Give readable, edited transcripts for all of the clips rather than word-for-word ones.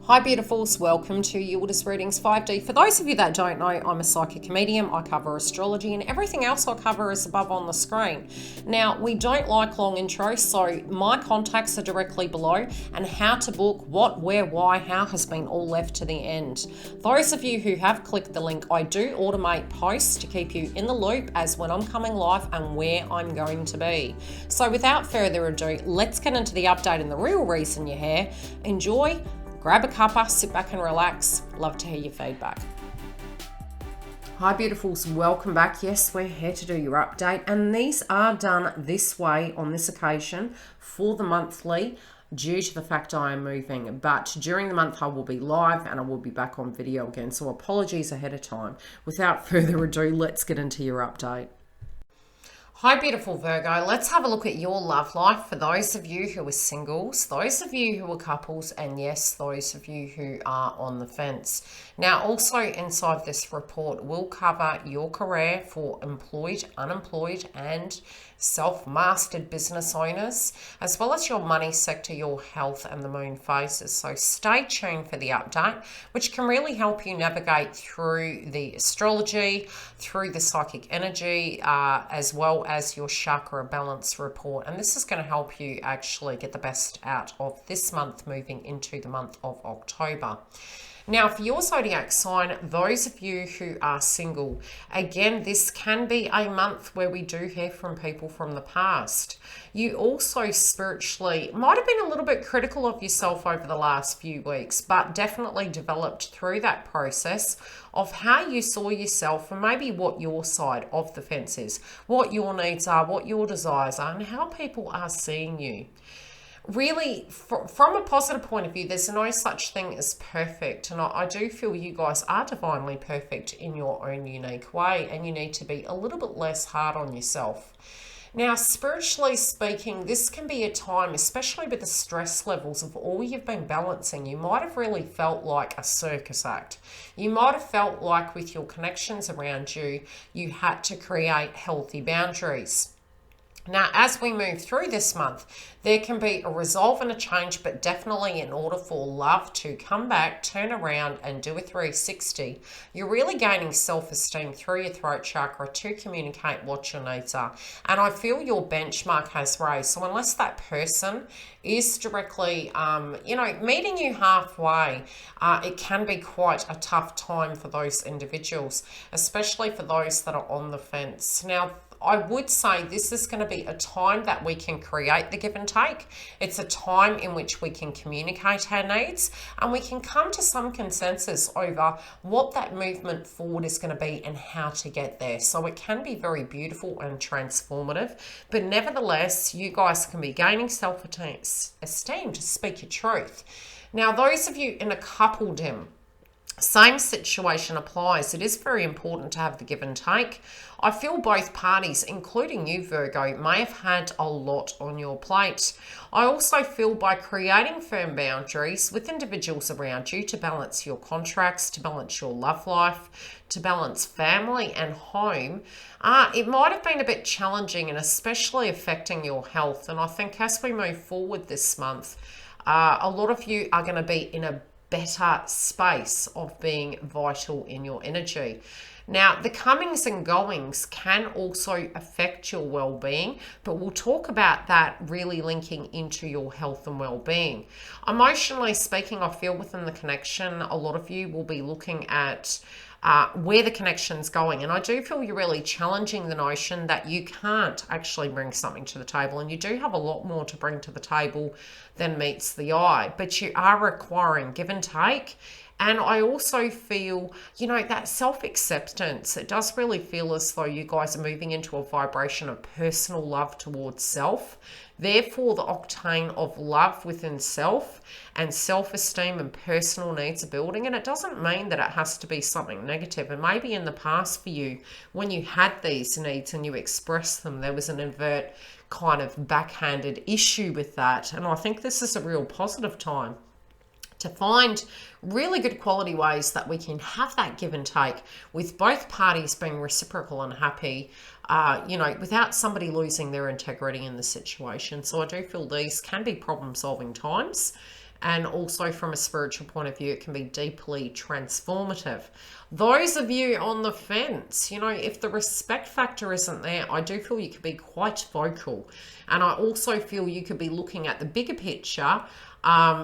Hi beautifuls, welcome to YILDIZ Readings 5D. For those of you that don't know, I'm a psychic medium. I cover astrology and everything else I cover is above on the screen. Now, we don't like long intros, so my contacts are directly below, and how to book, what, where, why, how has been all left to the end. Those of you who have clicked the link, I do automate posts to keep you in the loop as when I'm coming live and where I'm going to be. So without further ado, let's get into the update and the real reason you're here. Enjoy. Grab a cuppa, sit back and relax. Love to hear your feedback. Hi beautifuls, welcome back. Yes, we're here to do your update, and these are done this way on this occasion for the monthly due to the fact I am moving, but during the month I will be live and I will be back on video again, so apologies ahead of time. Without further ado, let's get into your update. Hi beautiful Virgo, let's have a look at your love life for those of you who are singles, those of you who are couples, and yes, those of you who are on the fence. Now also inside this report we'll cover your career for employed, unemployed and self-mastered business owners, as well as your money sector, your health and the moon phases. So stay tuned for the update, which can really help you navigate through the astrology, through the psychic energy, as well as your chakra balance report. And this is going to help you actually get the best out of this month moving into the month of October. Now, for your zodiac sign, those of you who are single, again, this can be a month where we do hear from people from the past. You also spiritually might have been a little bit critical of yourself over the last few weeks, but definitely developed through that process of how you saw yourself and maybe what your side of the fence is, what your needs are, what your desires are, and how people are seeing you. Really, from a positive point of view, there's no such thing as perfect, and I do feel you guys are divinely perfect in your own unique way, and you need to be a little bit less hard on yourself. Now, spiritually speaking, this can be a time, especially with the stress levels of all you've been balancing, you might have really felt like a circus act. You might have felt like with your connections around you, you had to create healthy boundaries. Now, as we move through this month, there can be a resolve and a change, but definitely in order for love to come back, turn around and do a 360, you're really gaining self-esteem through your throat chakra to communicate what your needs are. And I feel your benchmark has raised. So unless that person is directly, meeting you halfway, it can be quite a tough time for those individuals, especially for those that are on the fence. Now, I would say this is going to be a time that we can create the give and take. It's a time in which we can communicate our needs and we can come to some consensus over what that movement forward is going to be and how to get there. So it can be very beautiful and transformative, but nevertheless, you guys can be gaining self-esteem to speak your truth. Now, those of you in a coupledom, same situation applies. It is very important to have the give and take. I feel both parties, including you, Virgo, may have had a lot on your plate. I also feel by creating firm boundaries with individuals around you to balance your contracts, to balance your love life, to balance family and home, it might have been a bit challenging and especially affecting your health. And I think as we move forward this month, a lot of you are going to be in a better space of being vital in your energy. Now, the comings and goings can also affect your well-being, but we'll talk about that really linking into your health and well-being. Emotionally speaking, I feel within the connection, a lot of you will be looking at where the connection's going. And I do feel you're really challenging the notion that you can't actually bring something to the table. And you do have a lot more to bring to the table than meets the eye. But you are requiring give and take. And I also feel, that self-acceptance, it does really feel as though you guys are moving into a vibration of personal love towards self. Therefore, the octane of love within self and self-esteem and personal needs are building. And it doesn't mean that it has to be something negative. And maybe in the past for you, when you had these needs and you expressed them, there was an overt kind of backhanded issue with that. And I think this is a real positive time to find really good quality ways that we can have that give and take with both parties being reciprocal and happy, without somebody losing their integrity in the situation. So I do feel these can be problem-solving times. And also from a spiritual point of view, it can be deeply transformative. Those of you on the fence, you know, if the respect factor isn't there, I do feel you could be quite vocal. And I also feel you could be looking at the bigger picture,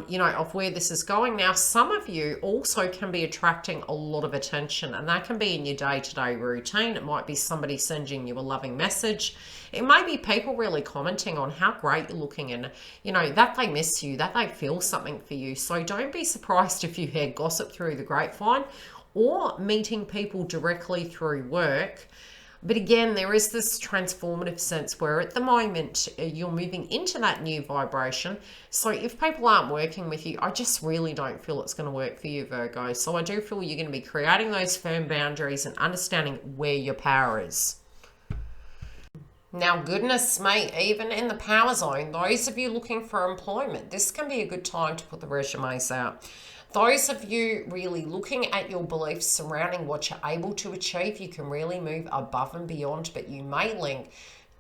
you know, of where this is going. Now, some of you also can be attracting a lot of attention, and that can be in your day-to-day routine. It might be somebody sending you a loving message. It may be people really commenting on how great you're looking and, you know, that they miss you, that they feel something for you. So don't be surprised if you hear gossip through the grapevine or meeting people directly through work. But again, there is this transformative sense where at the moment you're moving into that new vibration. So if people aren't working with you, I just really don't feel it's going to work for you, Virgo. So I do feel you're going to be creating those firm boundaries and understanding where your power is. Now, goodness me, even in the power zone, those of you looking for employment, this can be a good time to put the resumes out. Those of you really looking at your beliefs surrounding what you're able to achieve, you can really move above and beyond, but you may link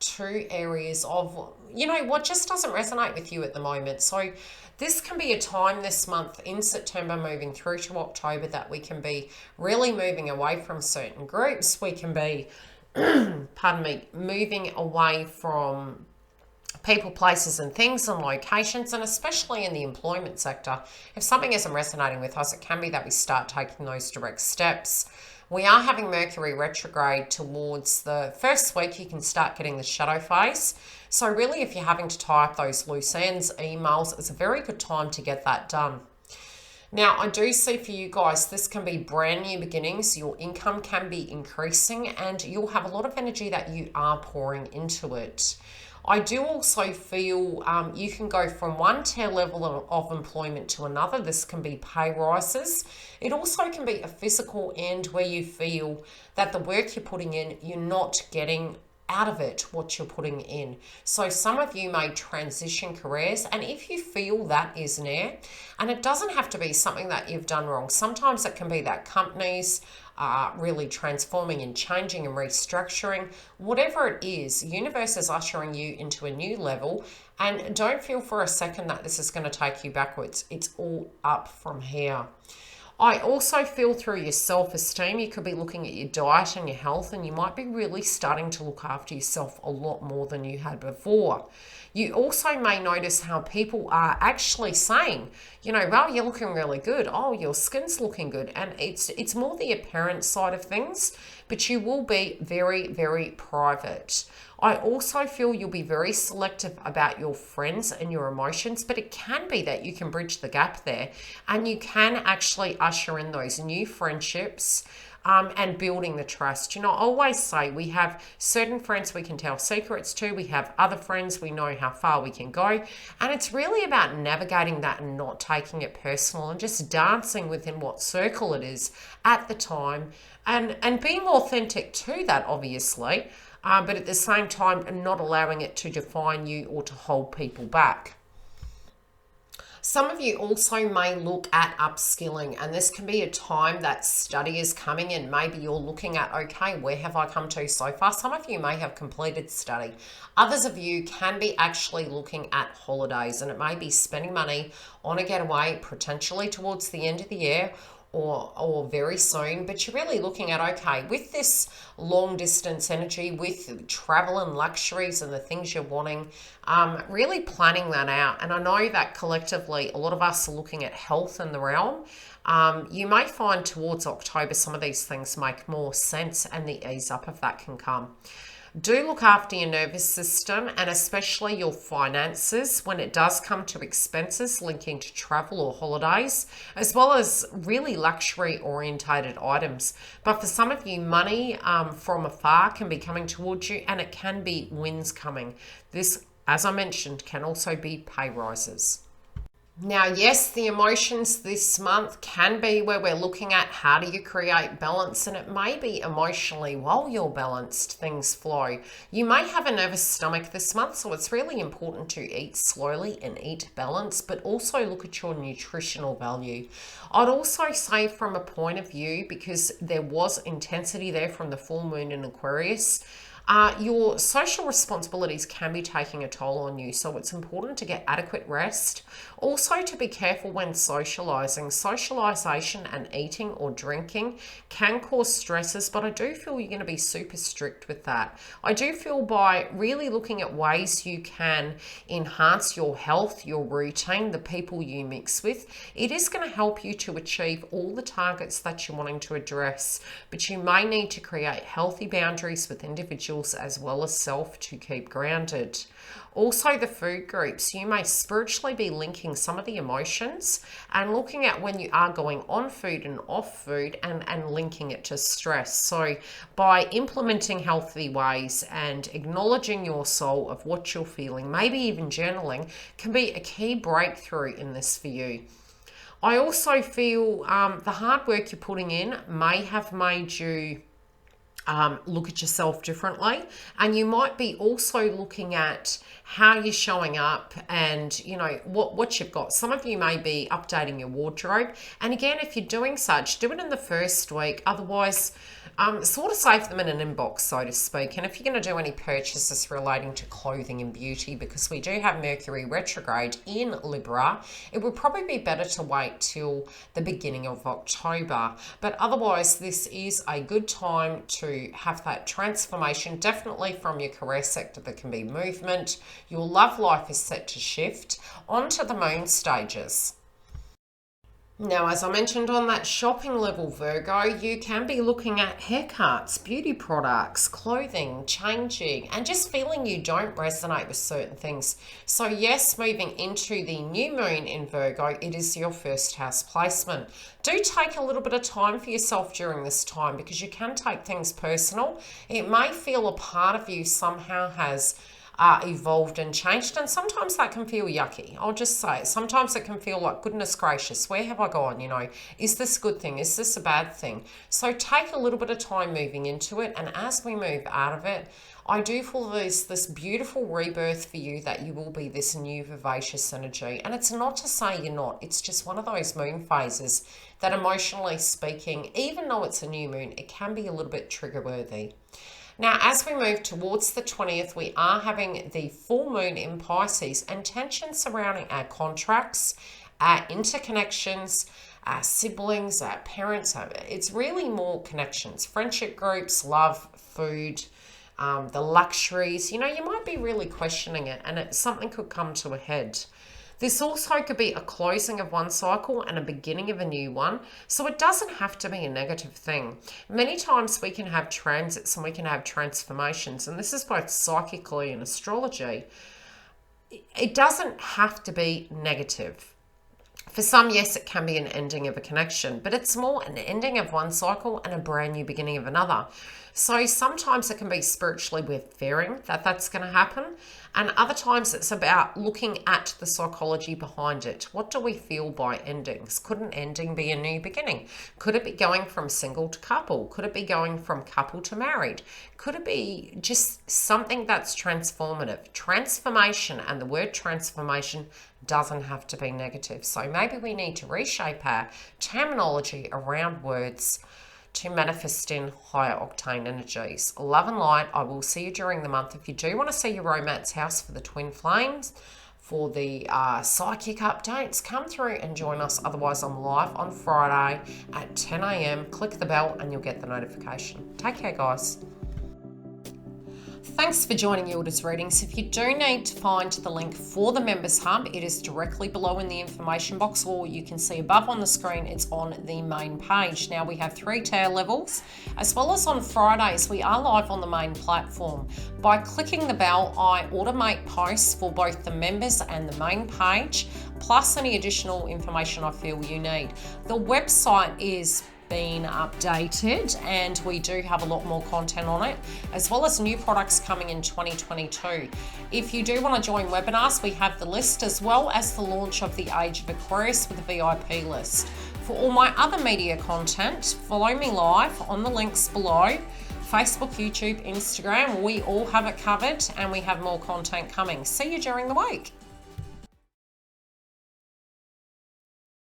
to areas of, you know, what just doesn't resonate with you at the moment. So this can be a time this month in September moving through to October that we can be really moving away from certain groups. We can be, pardon me, moving away from people, places and things and locations, and especially in the employment sector. If something isn't resonating with us, it can be that we start taking those direct steps. We are having Mercury retrograde towards the first week. You can start getting the shadow phase. So really, if you're having to tie up those loose ends, emails, it's a very good time to get that done. Now, I do see for you guys, this can be brand new beginnings. Your income can be increasing and you'll have a lot of energy that you are pouring into it. I do also feel you can go from one tier level of employment to another. This can be pay rises. It also can be a physical end where you feel that the work you're putting in, you're not getting out of it what you're putting in. So some of you may transition careers, and if you feel that is near, and it doesn't have to be something that you've done wrong. Sometimes it can be that companies are really transforming and changing and restructuring. Whatever it is, universe is ushering you into a new level, and don't feel for a second that this is going to take you backwards. It's all up from here. I also feel through your self-esteem, you could be looking at your diet and your health, and you might be really starting to look after yourself a lot more than you had before. You also may notice how people are actually saying, you know, well, you're looking really good. Oh, your skin's looking good. And it's more the apparent side of things, but you will be very, very private. I also feel you'll be very selective about your friends and your emotions, but it can be that you can bridge the gap there and you can actually usher in those new friendships and building the trust. You know, I always say we have certain friends we can tell secrets to, we have other friends we know how far we can go, and it's really about navigating that and not taking it personal and just dancing within what circle it is at the time and being authentic to that, obviously. But at the same time, not allowing it to define you or to hold people back. Some of you also may look at upskilling, and this can be a time that study is coming in. Maybe you're looking at, okay, where have I come to so far? Some of you may have completed study. Others of you can be actually looking at holidays, and it may be spending money on a getaway, potentially towards the end of the year, or very soon, but you're really looking at, okay, with this long distance energy, with travel and luxuries and the things you're wanting, really planning that out. And I know that collectively a lot of us are looking at health in the realm. You may find towards October some of these things make more sense and the ease up of that can come. Do look after your nervous system and especially your finances when it does come to expenses linking to travel or holidays, as well as really luxury orientated items. But for some of you, money from afar can be coming towards you, and it can be wins coming. This, as I mentioned, can also be pay rises. Now, yes, the emotions this month can be where we're looking at how do you create balance, and it may be emotionally while you're balanced, things flow. You may have a nervous stomach this month, so it's really important to eat slowly and eat balanced, but also look at your nutritional value. I'd also say from a point of view, because there was intensity there from the full moon in Aquarius, Your social responsibilities can be taking a toll on you, so it's important to get adequate rest. Also, to be careful when socializing. Socialization and eating or drinking can cause stresses, but I do feel you're going to be super strict with that. I do feel by really looking at ways you can enhance your health, your routine, the people you mix with, it is going to help you to achieve all the targets that you're wanting to address. But you may need to create healthy boundaries with individuals as well as self to keep grounded. Also, the food groups, you may spiritually be linking some of the emotions and looking at when you are going on food and off food and linking it to stress. So by implementing healthy ways and acknowledging your soul of what you're feeling, maybe even journaling, can be a key breakthrough in this for you. I also feel the hard work you're putting in may have made you look at yourself differently, and you might be also looking at how you're showing up and what you've got. Some of you may be updating your wardrobe, and again, if you're doing such, do it in the first week. Otherwise, sort of save them in an inbox, so to speak. And if you're going to do any purchases relating to clothing and beauty, because we do have Mercury retrograde in Libra, it would probably be better to wait till the beginning of October. But otherwise, this is a good time to have that transformation. Definitely from your career sector, there can be movement. Your love life is set to shift onto the moon stages. Now, as I mentioned on that shopping level, Virgo, you can be looking at haircuts, beauty products, clothing, changing, and just feeling you don't resonate with certain things. So yes, moving into the new moon in Virgo, it is your first house placement. Do take a little bit of time for yourself during this time, because you can take things personal. It may feel a part of you somehow has evolved and changed, and sometimes that can feel yucky. I'll just say it. Sometimes it can feel like, goodness gracious, where have I gone? Is this a good thing? Is this a bad thing? So take a little bit of time moving into it, and as we move out of it, I do feel this beautiful rebirth for you, that you will be this new vivacious energy. And it's not to say you're not, it's just one of those moon phases that, emotionally speaking, even though it's a new moon, it can be a little bit trigger worthy. Now, as we move towards the 20th, we are having the full moon in Pisces, and tension surrounding our contracts, our interconnections, our siblings, our parents. It's really more connections, friendship groups, love, food, the luxuries. You might be really questioning it, and something could come to a head. This also could be a closing of one cycle and a beginning of a new one. So it doesn't have to be a negative thing. Many times we can have transits and we can have transformations, and this is both psychically and astrology. It doesn't have to be negative. For some, yes, it can be an ending of a connection, but it's more an ending of one cycle and a brand new beginning of another. So sometimes it can be spiritually we're fearing that that's going to happen, and other times it's about looking at the psychology behind it. What do we feel by endings? Could an ending be a new beginning? Could it be going from single to couple? Could it be going from couple to married? Could it be just something that's transformative? Transformation, and the word transformation doesn't have to be negative. So maybe we need to reshape our terminology around words to manifest in higher octane energies. Love and light. I will see you during the month. If you do want to see your romance house for the twin flames, for the psychic updates, come through and join us. Otherwise, I'm live on Friday at 10 a.m. Click the bell and you'll get the notification. Take care, guys. Thanks for joining YILDIZ Readings. If you do need to find the link for the Members Hub, it is directly below in the information box, or you can see above on the screen, it's on the main page. Now, we have 3 tier levels, as well as on Fridays, we are live on the main platform. By clicking the bell, I automate posts for both the members and the main page, plus any additional information I feel you need. The website is been updated, and we do have a lot more content on it, as well as new products coming in 2022. If you do want to join webinars, we have the list, as well as the launch of the Age of Aquarius with a VIP list. For all my other media content, follow me live on the links below. Facebook, YouTube, Instagram, we all have it covered, and we have more content coming. See you during the week.